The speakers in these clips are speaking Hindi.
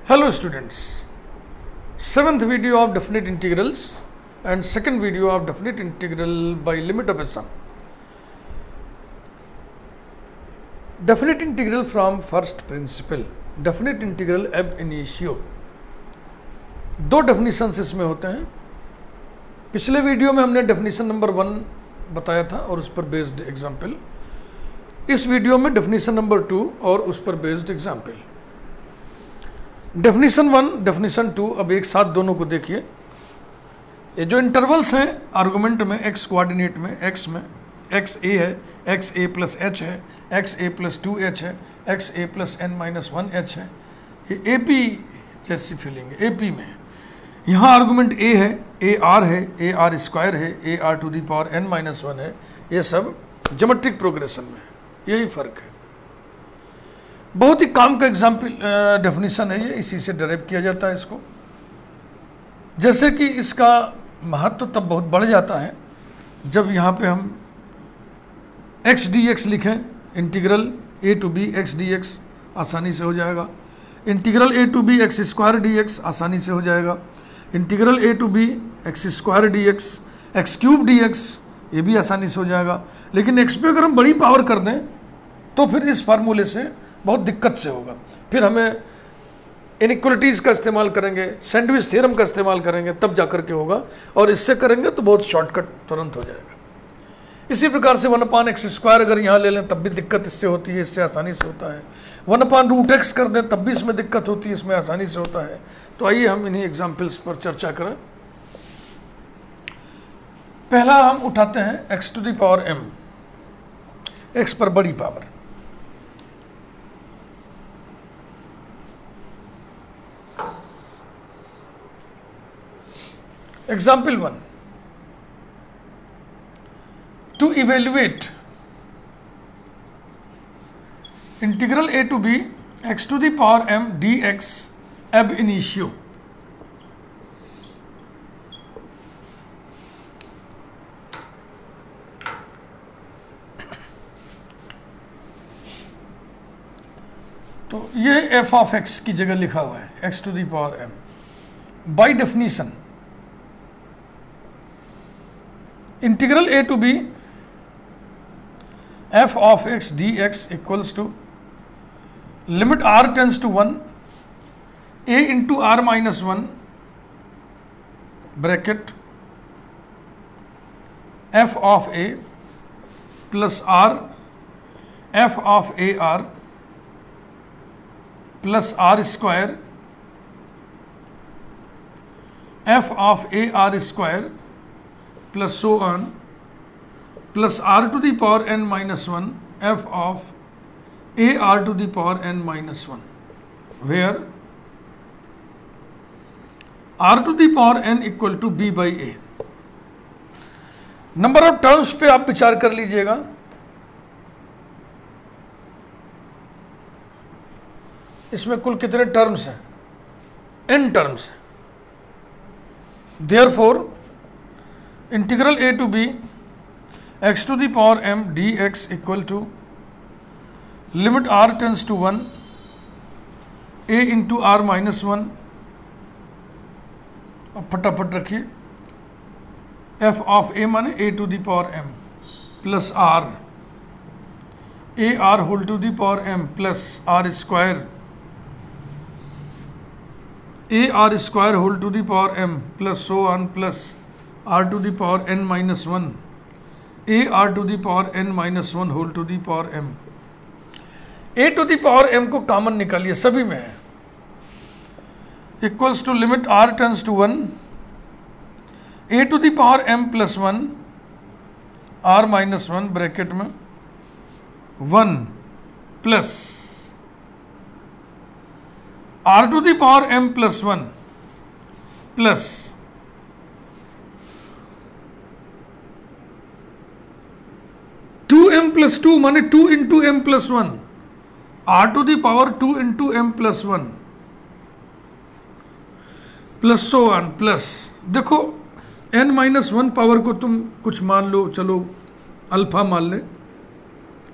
Hello students, 7th video of definite integrals and second video of definite integral by limit of a sum. Definite integral from first principle, definite integral ab initio. दो डेफिनेशंस इसमें होते हैं. पिछले वीडियो में हमने डेफिनेशन नंबर 1 बताया था और उस पर बेस्ड एग्जाम्पल. इस वीडियो में डेफिनेशन नंबर 2 और उस पर बेस्ड एग्जाम्पल. डेफिनेशन 1, डेफिनेशन 2, अब एक साथ दोनों को देखिए. ये जो इंटरवल्स हैं आर्गुमेंट में, एक्स कोऑर्डिनेट में, एक्स में एक्स ए है, एक्स ए प्लस एच है, एक्स ए प्लस 2h है, एक्स ए प्लस n माइनस 1h है. ये ए पी जैसी फीलिंग है. ए पी में यहाँ आर्गुमेंट ए है, ए आर है, ए आर स्क्वायर है, A R to the power n minus 1 है. ये सब ज्योमेट्रिक प्रोग्रेशन में, यही फर्क है. बहुत ही काम का एग्जाम्पल डेफिनेशन है ये, इसी से डेराइव किया जाता है इसको. जैसे कि इसका महत्व तब बहुत बढ़ जाता है जब यहाँ पे हम एक्स डी एक्स लिखें. Integral a to b x d x आसानी से हो जाएगा. Integral a to b x square d x आसानी से हो जाएगा. Integral a to b x square d x, x cube d x, ये भी आसानी से हो जाएगा. लेकिन एक्स पे अगर हम बड़ी पावर कर दें तो फिर इस फार्मूले से बहुत दिक्कत से होगा. फिर हमें इनइक्वलिटीज़ का इस्तेमाल करेंगे, सैंडविच थ्योरम का इस्तेमाल करेंगे, तब जा कर के होगा. और इससे करेंगे तो बहुत शॉर्टकट तुरंत हो जाएगा. इसी प्रकार से 1/x स्क्वायर अगर यहाँ ले लें तब भी दिक्कत इससे होती है, इससे आसानी से होता है. 1/√x कर दें तब भी इसमें दिक्कत होती है, इसमें आसानी से होता है. तो आइए हम इन्हीं एग्जाम्पल्स पर चर्चा करें. पहला हम उठाते हैं x to the power m, x पर बड़ी power. Example 1. To evaluate integral a to b x to the power m dx ab initio. तो ये f of x की जगह लिखा हुआ है x to the power m. By definition integral a to b f of x d x equals to limit r tends to 1 a into r minus 1 bracket f of a plus r f of a r plus r square f of a are square plus so on plus r to the power n minus 1 f of a r to the power n minus 1, where r to the power n equal to b by a. Number of terms पे आप विचार कर लीजिएगा. इसमें कुल कितने टर्म्स हैं? n टर्म्स हैं. Therefore integral a to b x to the power m dx equal to limit r tends to 1 a into r minus 1. अब फटाफट रखिए. f ऑफ a माने a to the power m plus r a r whole to the power m plus r square a r square whole to the power m plus so on plus r to the power n minus 1 a r to the power n minus 1 whole to the power m. a to the power m को कॉमन निकालिए, सभी में है. Equals to limit r tends to 1 a to the power m plus 1 r minus 1 bracket में 1 plus r to the power m plus 1 plus 2m plus 2 माने 2 into m plus 1 r to the power 2 into m plus 1 plus so on plus. देखो n माइनस 1 पावर को तुम कुछ मान लो, चलो अल्फा मान ले,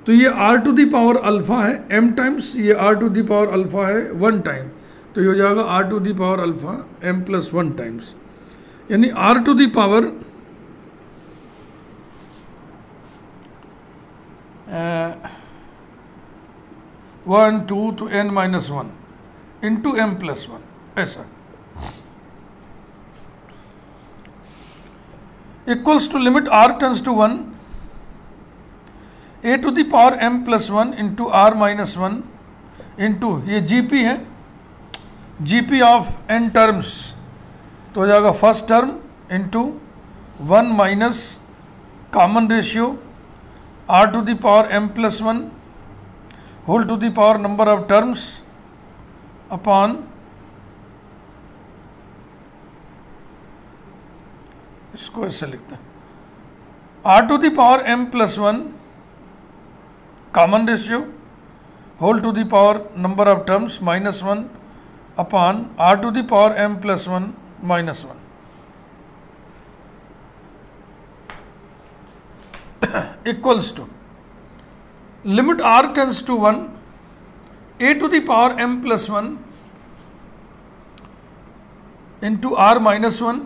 तो ये r to the power alpha है m टाइम्स, ये r to the power alpha है 1 टाइम, तो ये हो जाएगा r to the power alpha m plus 1 times, यानी r to the power 1 2 to n minus 1 into m plus 1, ऐसा equals to limit r tends to 1 a to the power m plus 1 into r minus 1 into ये जीपी है, जीपी ऑफ n टर्म्स, तो हो जाएगा first term into 1 minus common ratio r to the power m plus 1 whole to the power number of terms upon इसको ऐसे लिखते हैं r to the power m plus 1 common ratio whole to the power number of terms minus 1 upon r to the power m plus 1 minus 1 equals to limit r tends to 1 a to the power m plus 1 into r minus 1,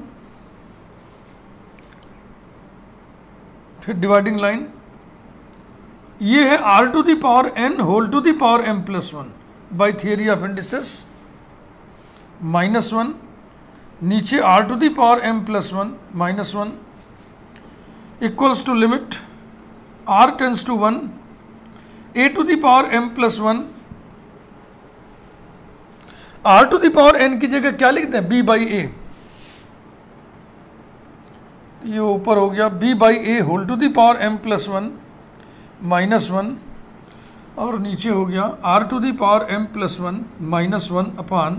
फिर डिवाइडिंग लाइन, ये है r to the power n whole to the power m plus 1 by theory of indices minus 1, नीचे r to the power m plus 1 minus 1 equals to limit r tends to 1 a to the power m plus 1, r to the power n की जगह क्या लिखते हैं b बाई a, ये ऊपर हो गया b by a whole to the power m plus 1 minus 1 और नीचे हो गया r to the power m plus 1 minus 1 upon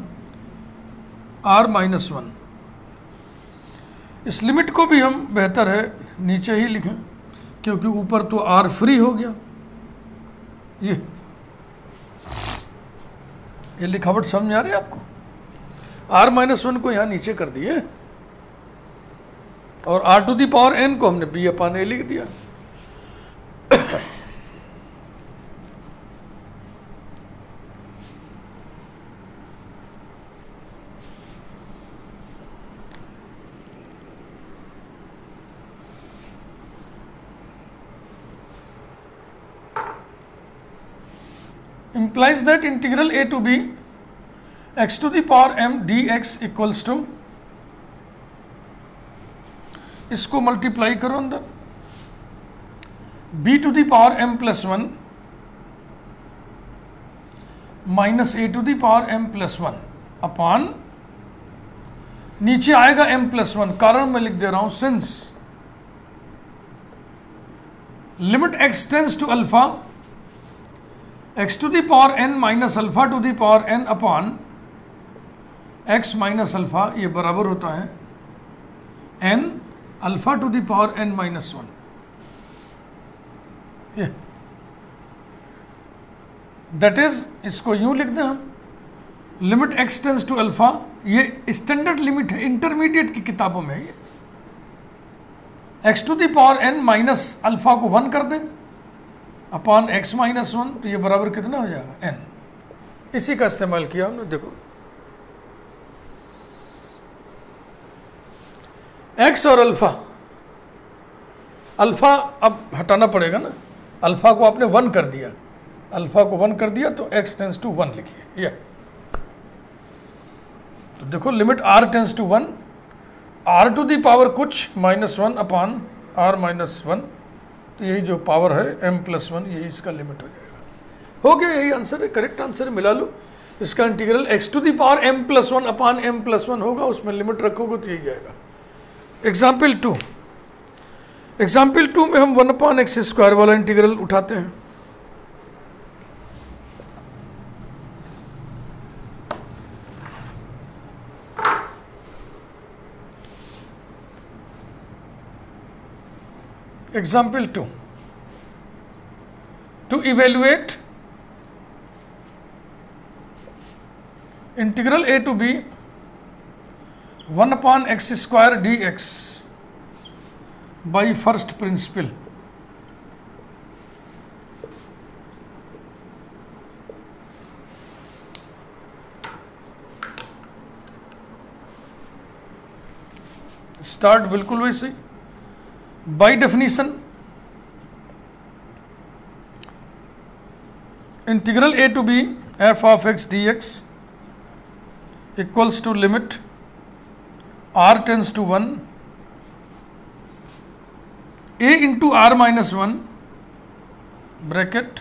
r minus 1। इस लिमिट को भी हम बेहतर है नीचे ही लिखें क्योंकि ऊपर तो r फ्री हो गया, ये लिखावट समझ आ रही है आपको, r माइनस 1 को यहाँ नीचे कर दिए और r to the power n को हमने b अपान a लिख दिया। implies that integral a to b x to the power m dx equals to, इसको मल्टीप्लाई करो अंदर, b to the power m plus 1 minus a to the power m plus 1 upon नीचे आएगा m प्लस 1, कारण मैं लिख दे रहा हूं since limit x tends to alpha x to the power n minus alpha to the power n upon x minus alpha, ये बराबर होता है n alpha to the power n minus 1। ये दैट इज, इसको यूं लिख दें हम, limit x tends to alpha, ये स्टैंडर्ड लिमिट है, इंटरमीडिएट की किताबों में ये x to the power n minus alpha को 1 कर दें अपॉन x माइनस 1, तो ये बराबर कितना हो जाएगा n। इसी का इस्तेमाल किया हमने, देखो x और अल्फा अब हटाना पड़ेगा ना, अल्फा को आपने 1 कर दिया, अल्फा को 1 कर दिया तो x टेंस टू 1 लिखिए, ये तो देखो limit r tends to 1 r to the power कुछ माइनस 1 अपॉन r माइनस 1, तो यही जो पावर है m प्लस 1, यही इसका लिमिट हो जाएगा। हो गया, यही आंसर है, करेक्ट आंसर है, मिला लो। इसका integral x to the power m plus 1 upon m plus 1 होगा, उसमें लिमिट रखोगे तो यही आएगा। एग्जाम्पल 2 में हम 1 अपॉन एक्स स्क्वायर वाला इंटीग्रल उठाते हैं। Example 2, to evaluate integral a to b 1 upon x square dx by first principle, start बिल्कुल वैसे ही। By definition integral a to b f of x d x equals to limit r tends to 1 a into r minus 1 bracket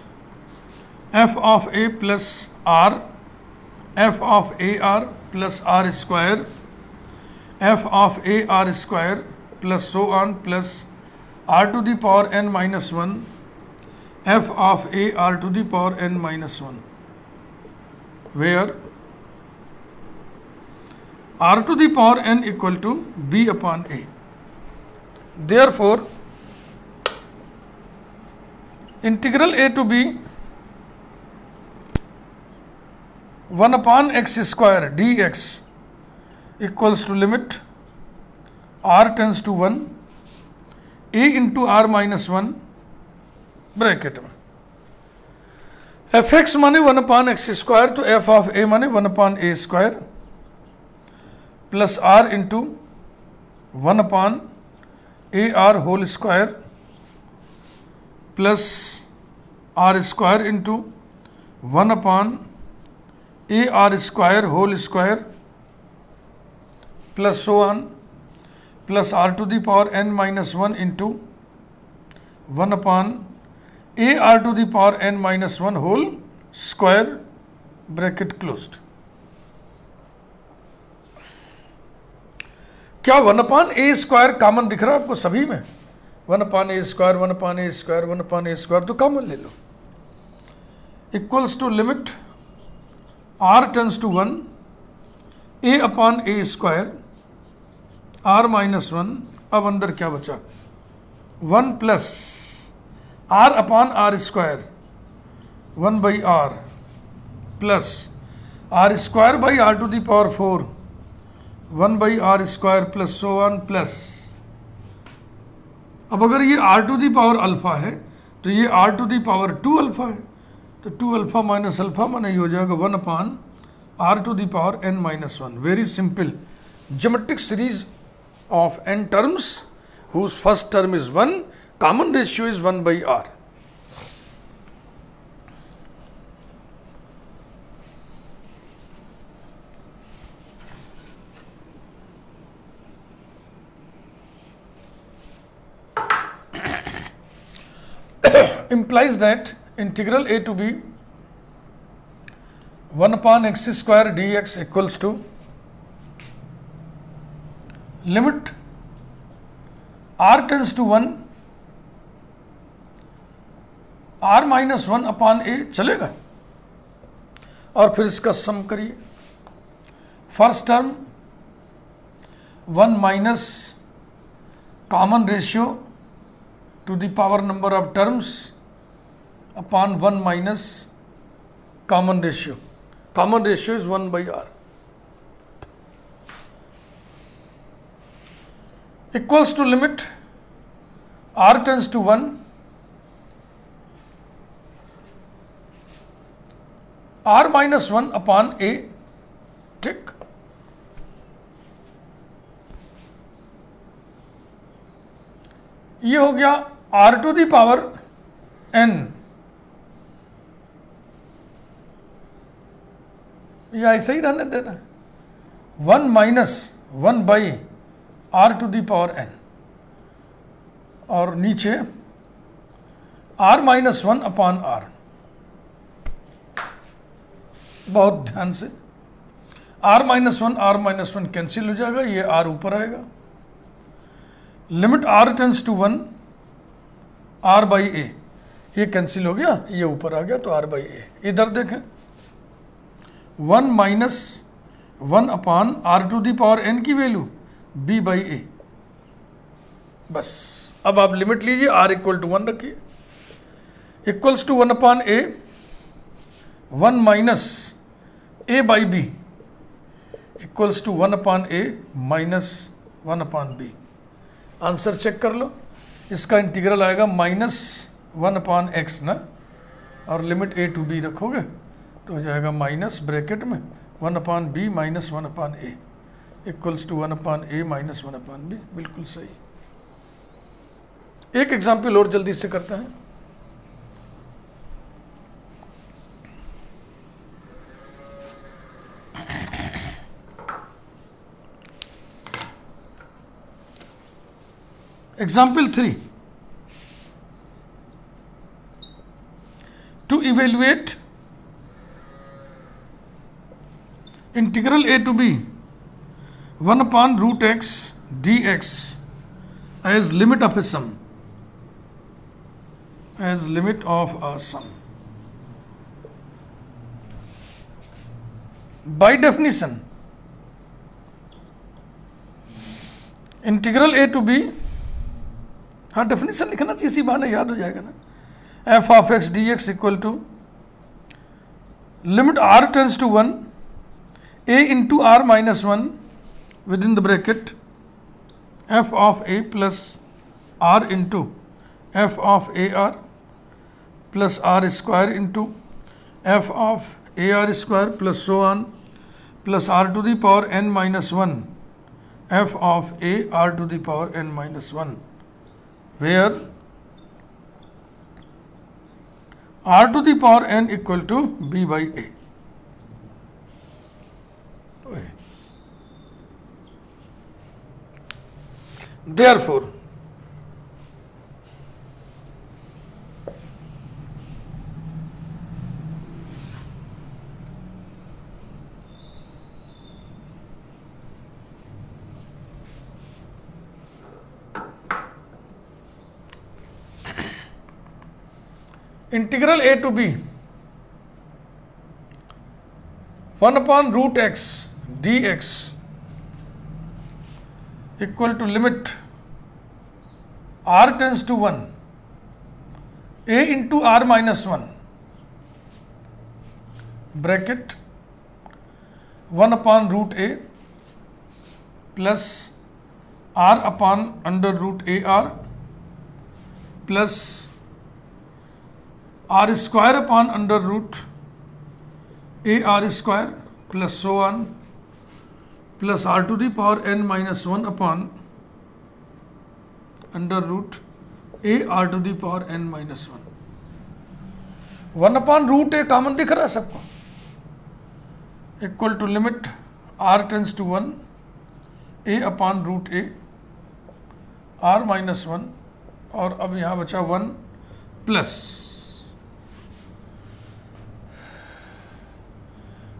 f of a plus r f of a r plus r square f of a r square plus so on plus r to the power n minus 1 f of a r to the power n minus 1 where r to the power n equal to b upon a. Therefore, integral a to b 1 upon x square dx equals to limit r tends to 1 a into r minus 1 bracket में एफ एक्स माने 1 upon x स्क्वायर, तो f ऑफ a माने 1 upon a स्क्वायर plus r into 1 upon a r whole square plus r square into 1 upon a r square whole square plus so on plus r to the power n minus 1 into 1 upon a r to the power n minus 1 whole square bracket closed. क्या 1 upon a स्क्वायर कॉमन दिख रहा है आपको सभी में? 1 upon a square 1 upon a square 1 upon a square तो कॉमन ले लो। Equals to limit r tends to 1 a upon a square r minus 1। अब अंदर क्या बचा? 1 plus r upon r square 1 by r plus r square by r to the power 4 1 by r square plus so one plus. अब अगर ये r to the power alpha है तो ये r to the power 2 alpha है, तो 2 अल्फा माइनस अल्फा माने हो जाएगा 1 upon r to the power n minus 1। Very simple geometric series of n terms whose first term is 1, common ratio is 1 by r। implies that integral a to b 1 upon x square dx equals to limit r tends to 1 r minus 1 upon a चलेगा। और फिर इसका सम करिए। First term 1 minus common ratio two the power number of terms upon 1 minus common ratio. Common ratio is 1 by r. Equals to limit r tends to 1 r minus 1 upon a, ठीक। ये हो गया r to the power n, या ऐसा ही रहने देना है 1 minus 1 by r to the power n, और नीचे r माइनस 1 अपॉन r। बहुत ध्यान से r माइनस 1 कैंसिल हो जाएगा, ये r ऊपर आएगा। Limit r tends to 1 r by a, ये कैंसिल हो गया, ये ऊपर आ गया तो r बाई ए। इधर देखें 1 minus 1 upon r to the power n की वैल्यू b बाई ए। बस अब आप लिमिट लीजिए, r इक्वल टू 1 रखिए, equals to 1 upon a 1 minus a by b equals to 1 upon a minus 1 upon b। Answer check कर लो, इसका इंटीग्रल आएगा माइनस 1 अपॉन x ना, और लिमिट a टू b रखोगे तो हो जाएगा माइनस ब्रैकेट में 1 upon b minus 1 upon a। Equals to 1/a minus 1/b, बिल्कुल सही। एक एग्जाम्पल और जल्दी से करते हैं। Example 3, to evaluate integral a to b 1/√x dx as limit of a sum, as limit of a sum. By definition, integral a to b, हाँ डेफिनेशन लिखना चाहिए, इसी बहाने याद हो जाएगा ना। f of x dx equal to limit r tends to 1 a into r minus 1 within the bracket f of a plus r into f of a r plus r square into f of a r square plus so on plus r to the power n minus 1 f of a r to the power n minus 1, where r to the power n equal to b by a. Therefore, integral a to b 1/√x dx equal to limit r tends to 1 a into r minus 1 bracket 1/√a plus r upon √ar plus r square upon √ar square plus so on plus r to the power n minus 1 upon √ar to the power n minus 1 1/√a common दिख रहा है सबको, equal to limit r tends to 1 a upon √a r minus 1, और अब यहाँ बचा 1 प्लस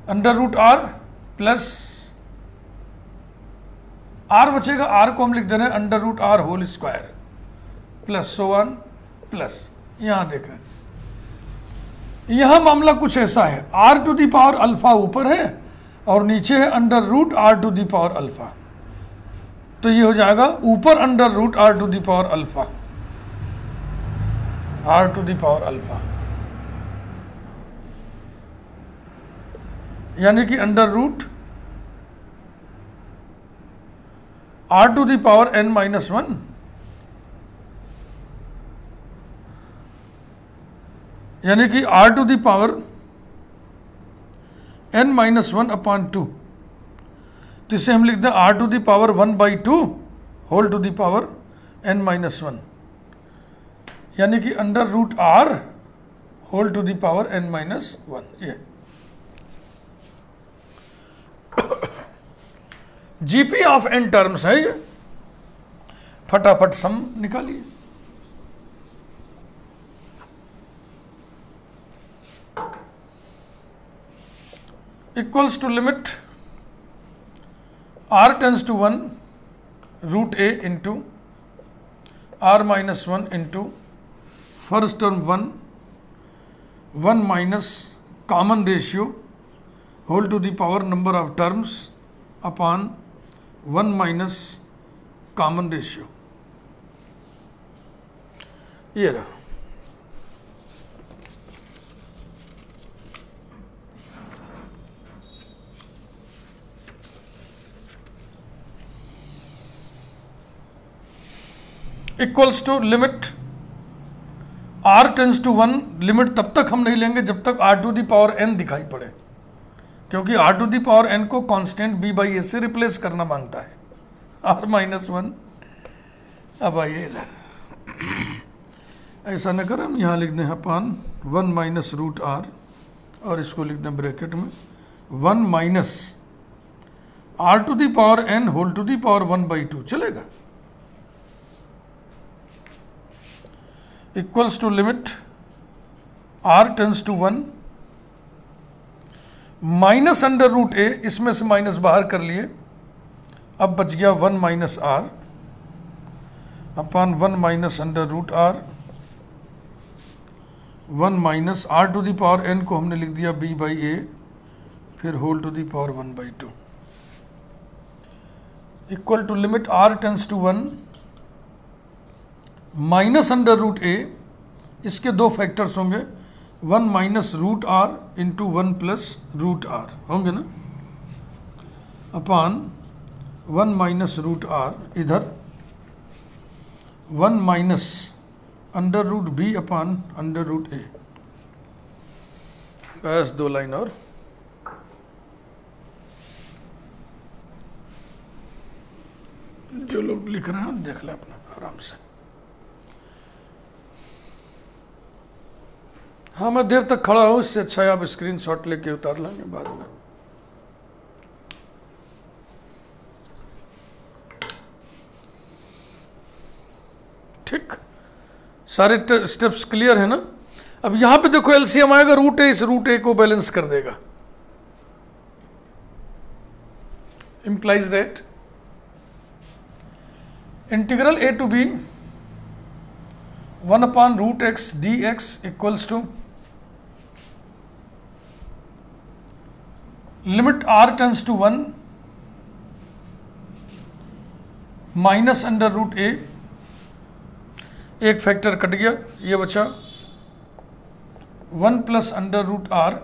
√r प्लस r बचेगा, r को हम लिख दे रहे हैं √r whole square plus so on plus, यहां देखें यहां मामला कुछ ऐसा है, r to the power alpha ऊपर है और नीचे है √r to the power alpha, तो ये हो जाएगा ऊपर √r to the power alpha, r to the power alpha, यानी कि √r to the power n minus 1 यानी कि r to the power n minus 1 upon 2, तो इसे हम लिख दें r to the power 1/2 whole to the power n minus 1, यानी कि √r whole to the power n minus 1। ये जीपी ऑफ n टर्म्स है, ये फटाफट सम निकालिए। Equals to limit r tends to 1 √a into r minus 1 into first term 1 minus common ratio whole to the power number of terms upon 1 minus common ratio, ये रहा। Equals to limit r tends to 1, limit तब तक हम नहीं लेंगे जब तक r to the power n दिखाई पड़े, क्योंकि r to the power n को कांस्टेंट बी बाई ए से रिप्लेस करना मांगता है, आर माइनस वन। अब आइए इधर, ऐसा न करें, हम यहाँ लिख दें अपान 1 माइनस रूट आर, और इसको लिख दें ब्रैकेट में 1 minus r to the power n whole to the power 1/2, चलेगा। Equals to limit r tends to 1 minus under root a, इसमें से माइनस बाहर कर लिए, अब बच गया 1 minus r upon 1 minus under root r, 1 minus r to the power n को हमने लिख दिया बी बाई ए, फिर whole to the power 1/2 equal to limit r tends to 1 minus under root a, इसके दो फैक्टर्स होंगे, 1 minus root r into 1 plus root r होंगे ना, अपान 1 माइनस रूट आर, इधर 1 minus under root b upon under root ए। बस 2 लाइन और, जो लोग लिख रहे हैं देख लें अपना आराम से। हाँ, मैं देर तक खड़ा हूँ, इससे अच्छा है आप स्क्रीनशॉट लेके उतार लेंगे बाद में। ठीक, सारे स्टेप्स क्लियर है ना। अब यहां पे देखो एलसीएम आएगा, रूट ए, इस रूट ए को बैलेंस कर देगा, implies that integral a to b 1 upon root x d x equals to limit r tends to 1 minus under root a, एक फैक्टर कट गया, ये बचा 1 प्लस अंडर रूट आर,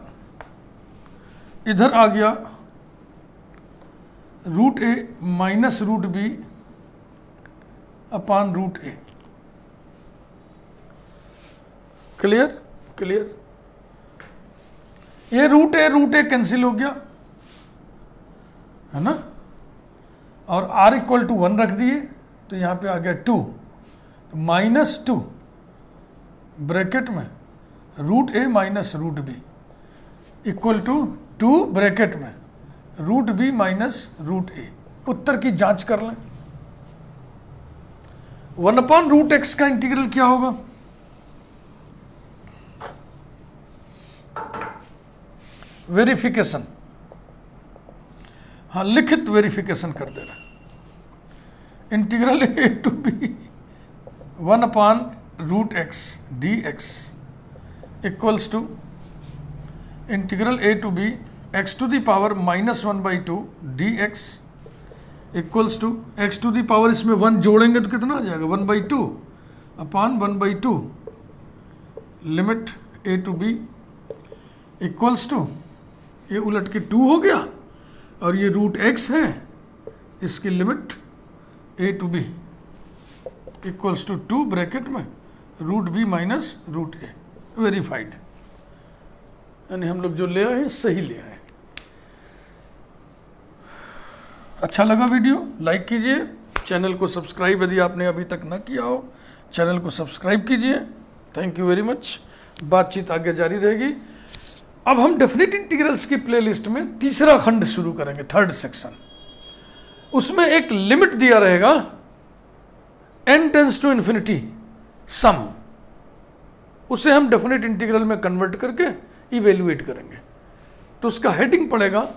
इधर आ गया root a minus root b upon root a. Clear clear, ये रूट ए कैंसिल हो गया है ना, और r इक्वल टू 1 रख दिए, तो यहां पे आ गया 2 माइनस 2 ब्रैकेट में root a minus root b equal to 2 bracket में root b minus root a. उत्तर की जांच कर लें, 1 अपॉन रूट एक्स का इंटीग्रल क्या होगा, वेरिफिकेशन, हाँ लिखित वेरिफिकेशन कर दे रहा, integral a to b 1 upon root x d x equals to integral a to b x to the power -1/2 d x equals to x to the power, इसमें 1 जोड़ेंगे तो कितना आ जाएगा 1/2 upon 1/2 limit a to b equals to, ये उलट के 2 हो गया, और ये रूट एक्स है, इसकी limit a to b equals to 2 bracket में root b minus root a. Verified, यानी हम लोग जो ले आए सही ले आए। अच्छा लगा वीडियो, लाइक कीजिए, चैनल को सब्सक्राइब यदि आपने अभी तक ना किया हो चैनल को सब्सक्राइब कीजिए। थैंक यू वेरी मच, बातचीत आगे जारी रहेगी। अब हम डेफिनेट इंटीग्रल्स की प्लेलिस्ट में तीसरा खंड शुरू करेंगे, थर्ड सेक्शन। उसमें एक लिमिट दिया रहेगा n tends to infinity sum, उसे हम डेफिनेट इंटीग्रल में कन्वर्ट करके इवेल्युएट करेंगे। तो उसका हेडिंग पड़ेगा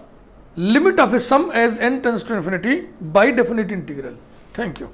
limit of a sum as n tends to infinity by definite integral. Thank you.